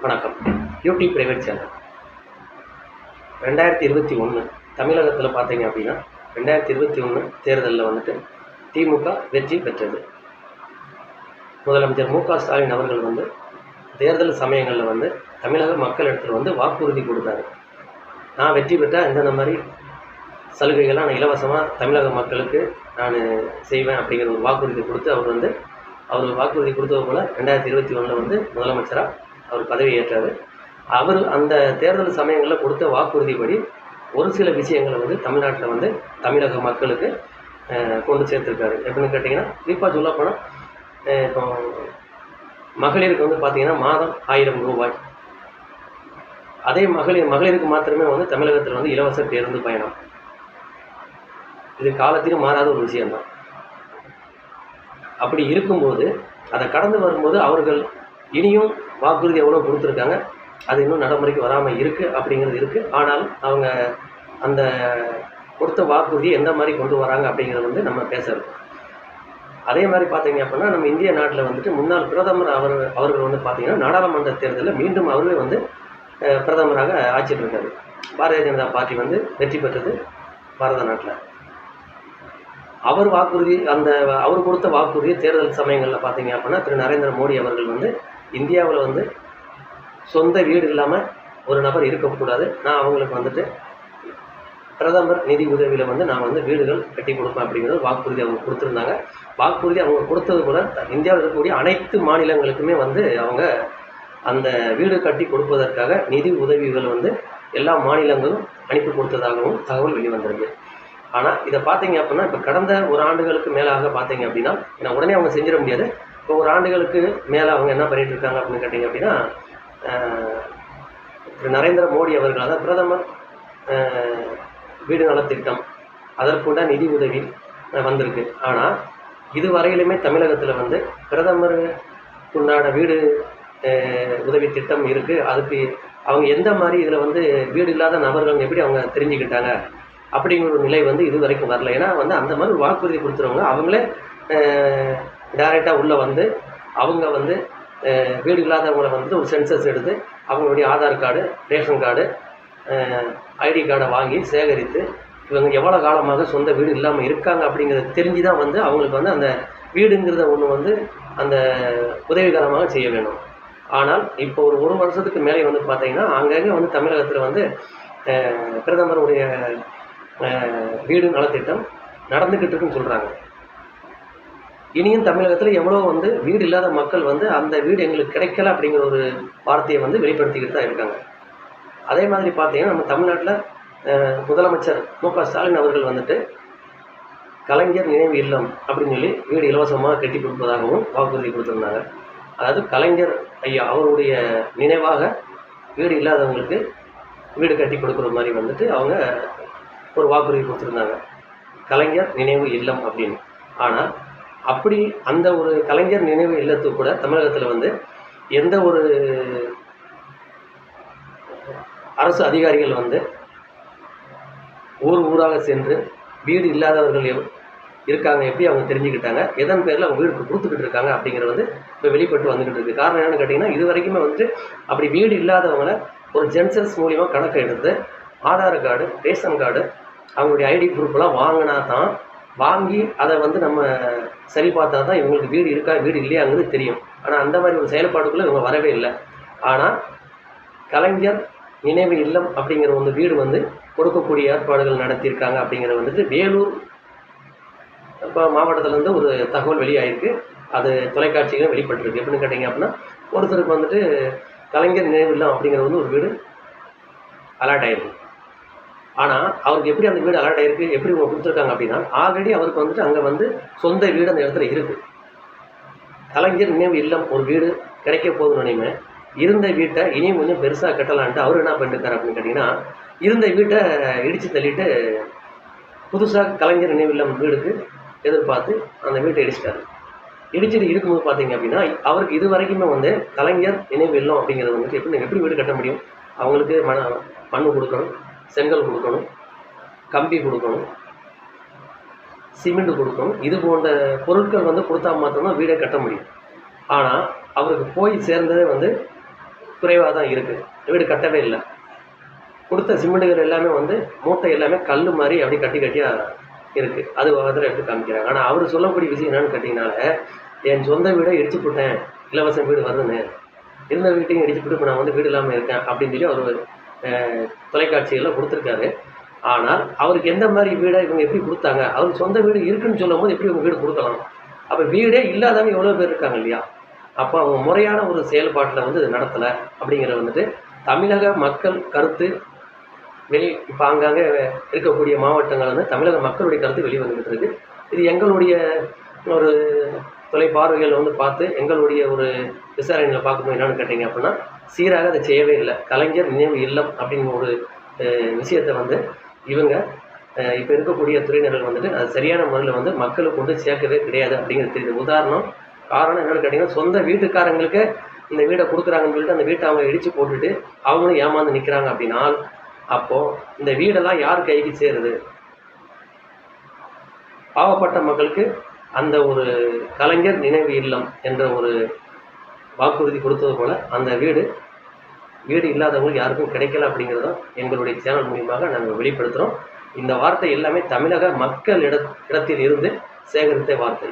வணக்கம். YouTube private channel 2021 தமிழகத்தில் பார்த்தீங்க அப்படின்னா 2021 தேர்தலில் வந்துட்டு திமுக வெற்றி பெற்றது. முதலமைச்சர் மு.க.ஸ்டாலின் அவர்கள் வந்து தேர்தல் சமயங்களில் வந்து தமிழக மக்களிடத்தில் வந்து வாக்குறுதி கொடுத்தாரு. நான் வெற்றி பெற்றால் இந்தந்த மாதிரி சலுகைகள்லாம் நான் இலவசமாக தமிழக மக்களுக்கு நான் செய்வேன் அப்படிங்கிற ஒரு வாக்குறுதி கொடுத்து அவர் வாக்குறுதி கொடுத்தது போல் 2021 வந்து முதலமைச்சராக அவர் பதவி ஏற்றார். அவர் அந்த தேர்தல் சமயங்களில் கொடுத்த வாக்குறுதிப்படி ஒரு சில விஷயங்களை வந்து தமிழ்நாட்டில் வந்து தமிழக மக்களுக்கு கொண்டு சேர்த்துருக்காரு. எப்படின்னு கேட்டிங்கன்னா, குறிப்பாக சொல்லப்போனால் இப்போ மகளிருக்கு வந்து பார்த்திங்கன்னா மாதம் 1000 ரூபாய். அதே மகளிருக்கு மாத்திரமே வந்து தமிழகத்தில் வந்து இலவச பேருந்து பயணம். இது காலத்திலும் மாறாத ஒரு விஷயம்தான். அப்படி இருக்கும்போது அதை கடந்து வரும்போது அவர்கள் இனியும் வாக்குறுதி எவ்வளோ கொடுத்துருக்காங்க, அது இன்னும் நடைமுறைக்கு வராமல் இருக்குது அப்படிங்கிறது இருக்குது. ஆனாலும் அவங்க அந்த கொடுத்த வாக்குறுதியை எந்த மாதிரி கொண்டு வராங்க அப்படிங்கிறத வந்து நம்ம பேசுகிறோம். அதே மாதிரி பார்த்தீங்க அப்படின்னா, நம்ம இந்திய நாட்டில் வந்துட்டு முன்னாள் பிரதமர் அவர்கள் வந்து பார்த்திங்கன்னா நாடாளுமன்ற தேர்தலில் மீண்டும் அவரே வந்து பிரதமராக ஆட்சிட்டு இருக்காரு. பாரதிய ஜனதா பார்ட்டி வந்து வெற்றி பெற்றது பாரத நாட்டில். அவர் கொடுத்த வாக்குறுதி தேர்தல் சமயங்களில் பார்த்தீங்க அப்படின்னா, திரு நரேந்திர மோடி அவர்கள் வந்து இந்தியாவில் வந்து சொந்த வீடு இல்லாமல் ஒரு நபர் இருக்கக்கூடாது, நான் அவங்களுக்கு வந்துட்டு பிரதமர் நிதி உதவியில் வந்து நான் வந்து வீடுகள் கட்டி கொடுப்பேன் அப்படிங்கிறது வாக்குறுதி அவங்க கொடுத்துருந்தாங்க. வாக்குறுதி அவங்க கொடுத்தது கூட இந்தியாவில் இருக்கக்கூடிய அனைத்து மாநிலங்களுக்குமே வந்து அவங்க அந்த வீடு கட்டி கொடுப்பதற்காக நிதி உதவிகள் வந்து எல்லா மாநிலங்களும் அனுப்பி கொடுத்ததாகவும் தகவல் வெளிவந்திருக்கு. ஆனால் இதை பார்த்தீங்க அப்படின்னா, இப்போ கடந்த ஒரு ஆண்டுகளுக்கு மேலாக பார்த்தீங்க அப்படின்னா, ஏன்னா உடனே அவங்க செஞ்சிட முடியாது. இப்போ ஒரு ஆண்டுகளுக்கு மேலே அவங்க என்ன பண்ணிகிட்டு இருக்காங்க அப்படின்னு கேட்டிங்க அப்படின்னா, திரு நரேந்திர மோடி அவர்கள், அதாவது பிரதமர் வீடு நலத்திட்டம், அதற்குண்ட நிதி உதவி வந்திருக்கு. ஆனால் இதுவரையிலுமே தமிழகத்தில் வந்து பிரதமருக்குண்டான வீடு உதவி திட்டம் இருக்குது. அதுக்கு அவங்க எந்த மாதிரி இதில் வந்து வீடு இல்லாத நபர்கள் எப்படி அவங்க தெரிஞ்சுக்கிட்டாங்க அப்படிங்கிற ஒரு நிலை வந்து இது வரைக்கும் வரல. ஏன்னா வந்து அந்த மாதிரி வாக்குறுதி கொடுத்துருவங்க அவங்களே டைரெக்டாக உள்ளே வந்து அவங்க வந்து வீடு இல்லாதவங்களை வந்துட்டு ஒரு சென்சஸ் எடுத்து அவங்களுடைய Aadhaar card, ration card, ID கார்டை வாங்கி சேகரித்து இவங்க எவ்வளோ காலமாக சொந்த வீடு இல்லாமல் இருக்காங்க அப்படிங்கிறத தெரிஞ்சு தான் வந்து அவங்களுக்கு வந்து அந்த வீடுங்கிறத ஒன்று வந்து அந்த உதவிகரமாக செய்ய வேணும். ஆனால் இப்போ ஒரு வருஷத்துக்கு மேலே வந்து பார்த்திங்கன்னா அங்கங்கே வந்து தமிழகத்தில் வந்து பிரதமருடைய வீடு நலத்திட்டம் நடந்துக்கிட்டு இருக்குன்னு சொல்கிறாங்க. இனியும் தமிழகத்தில் எவ்வளோ வந்து வீடு இல்லாத மக்கள் வந்து அந்த வீடு எங்களுக்கு கிடைக்கல அப்படிங்கிற ஒரு வார்த்தையை வந்து வெளிப்படுத்திக்கிட்டு தான் இருக்காங்க. அதே மாதிரி பார்த்தீங்கன்னா, நம்ம தமிழ்நாட்டில் முதலமைச்சர் மு.க.ஸ்டாலின் அவர்கள் வந்துட்டு கலைஞர் நினைவு இல்லம் அப்படின்னு சொல்லி வீடு இலவசமாக கட்டி கொடுப்பதாகவும் வாக்குறுதி கொடுத்துருந்தாங்க. அதாவது கலைஞர் ஐயா அவருடைய நினைவாக வீடு இல்லாதவங்களுக்கு வீடு கட்டி கொடுக்குற மாதிரி வந்துட்டு அவங்க ஒரு வாக்குறுதி கொடுத்துருந்தாங்க, கலைஞர் நினைவு இல்லம் அப்படின்னு. ஆனால் அப்படி அந்த ஒரு கலைஞர் நினைவு இல்லத்துக்கு கூட தமிழகத்தில் வந்து எந்த ஒரு அரசு அதிகாரிகள் வந்து ஊராக சென்று வீடு இல்லாதவர்கள் இருக்காங்க எப்படி அவங்க தெரிஞ்சுக்கிட்டாங்க, எதன் பேரில் அவங்க வீடு கொடுத்துக்கிட்டு இருக்காங்க அப்படிங்கிறது வந்து இப்போ வெளிப்பட்டு வந்துக்கிட்டு இருக்குது. காரணம் என்னென்னு கேட்டிங்கன்னா, இது வரைக்குமே வந்துட்டு அப்படி வீடு இல்லாதவங்களை ஒரு சென்சஸ் மூலிமா கணக்கு எடுத்து ஆதார் கார்டு, ரேஷன் கார்டு, அவங்களுடைய ஐடி ப்ரூஃப்லாம் வாங்கினா தான், வாங்கி அதை வந்து நம்ம சரி பார்த்தா தான் இவங்களுக்கு வீடு இருக்கா வீடு இல்லையாங்கிறது தெரியும். ஆனால் அந்த மாதிரி ஒரு செயல்பாடுக்குள்ளே இவங்க வரவே இல்லை. ஆனால் கலைஞர் நினைவு இல்லம் அப்படிங்கிற ஒரு வீடு வந்து கொடுக்கக்கூடிய ஏற்பாடுகள் நடத்தியிருக்காங்க அப்படிங்கிறது வந்துட்டு வேலூர் இப்போ மாவட்டத்திலேருந்து ஒரு தகவல் வெளியாகிருக்கு. அது தொலைக்காட்சிகளும் வெளிப்பட்டிருக்கு. எப்படின்னு கேட்டிங்க அப்படின்னா, ஒருத்தருக்கு வந்துட்டு கலைஞர் நினைவு இல்லம் அப்படிங்கிறது வந்து ஒரு வீடு அலாட் ஆகிருக்கு. ஆனால் அவருக்கு எப்படி அந்த வீடு அலாட் ஆகிருக்கு, எப்படி அவங்க கொடுத்துருக்காங்க அப்படின்னா, ஆல்ரெடி அவருக்கு வந்துட்டு அங்கே வந்து சொந்த வீடு அந்த இடத்துல இருக்குது. கலைஞர் நினைவு இல்லம் ஒரு வீடு கிடைக்க போகுதுன்னு இருந்த வீட்டை இனியும் கொஞ்சம் பெருசாக கட்டலான்ட்டு அவர் என்ன பண்ணிருக்காரு அப்படின்னு கேட்டிங்கன்னா, இருந்த வீட்டை இடித்து தள்ளிட்டு புதுசாக கலைஞர் நினைவு இல்லம் வீடுக்கு எதிர்பார்த்து அந்த வீட்டை இடிச்சிட்டாரு. இடிச்சிட்டு இருக்கும்போது பார்த்தீங்க அப்படின்னா, அவருக்கு இது வரைக்குமே வந்து கலைஞர் நினைவு இல்லம் அப்படிங்கிறது வந்துட்டு எப்படி வீடு கட்ட முடியும்? அவங்களுக்கு மண் கொடுக்கணும், செங்கல் கொடுக்கணும், கம்பி கொடுக்கணும், சிமெண்ட் கொடுக்கணும். இது போன்ற பொருட்கள் வந்து கொடுத்தா மாத்திரம்தான் வீடை கட்ட முடியும். ஆனால் அவருக்கு போய் சேர்ந்ததே வந்து குறைவாக தான் இருக்குது. வீடு கட்டவே இல்லை. கொடுத்த சிமெண்ட்டுகள் எல்லாமே வந்து மூட்டை எல்லாமே கல் மாதிரி அப்படி கட்டி கட்டியாக இருக்குது. அது அதில் எடுத்து காமிக்கிறாங்க. ஆனால் அவர் சொல்லக்கூடிய விஷயம் என்னென்னு கேட்டிங்கனால, என் சொந்த வீடை இடிச்சு போட்டேன், இலவச வீடு வருதுன்னு, இருந்த வீட்டையும் இடிச்சு போட்டு இப்போ நான் வந்து வீடு இல்லாமல் இருக்கேன் அப்படின்னு சொல்லி அவர் தொலைக்காட்சிகளில் கொடுத்துருக்காரு. ஆனால் அவருக்கு எந்த மாதிரி வீடை இவங்க எப்படி கொடுத்தாங்க? அவருக்கு சொந்த வீடு இருக்குன்னு சொல்லும் போது எப்படி இவங்க வீடு கொடுக்கலாம்? அப்போ வீடே இல்லாதவங்க எவ்வளோ பேர் இருக்காங்க இல்லையா? அப்போ அவங்க முறையான ஒரு செயல்பாட்டில் வந்து நடத்தலை அப்படிங்கிறத வந்துட்டு தமிழக மக்கள் கருத்து இப்போ ஆங்காங்கே இருக்கக்கூடிய மாவட்டங்கள் வந்து தமிழக மக்களுடைய கருத்து வெளிவந்துகிட்டு இருக்கு. இது எங்களுடைய ஒரு தொலைப்பார்வைகள் வந்து பார்த்து எங்களுடைய ஒரு விசாரணையில் பார்க்கும்போது என்னென்னு கேட்டிங்க அப்படின்னா, சீராக அதை செய்யவே இல்லை. கலைஞர் நினைவு இல்லம் அப்படிங்கிற ஒரு விஷயத்தை வந்து இவங்க இப்போ இருக்கக்கூடிய துறையினர்கள் வந்துட்டு அது சரியான முறையில் வந்து மக்களுக்கு கொண்டு சேர்க்கவே கிடையாது அப்படிங்கிறது தெரியுது. காரணம் என்னென்னு கேட்டிங்கன்னா, சொந்த வீட்டுக்காரங்களுக்கு இந்த வீடை கொடுக்குறாங்கன்னு சொல்லிட்டு அந்த வீட்டை அவங்க இடித்து போட்டுட்டு அவங்களும் ஏமாந்து நிற்கிறாங்க அப்படின்னா, அப்போது இந்த வீடெல்லாம் யார் கைக்கு சேருது? பாவப்பட்ட மக்களுக்கு அந்த ஒரு கலைஞர் நினைவு இல்லம் என்ற ஒரு வாக்குறுதி கொடுத்தது போல் அந்த வீடு இல்லாதவங்களுக்கு யாருக்கும் கிடைக்கல அப்படிங்கிறதும் எங்களுடைய சேனல் மூலியமாக நாங்கள் வெளிப்படுத்துகிறோம். இந்த வார்த்தை எல்லாமே தமிழக மக்கள் இடத்தில் இருந்து சேகரித்த வார்த்தை.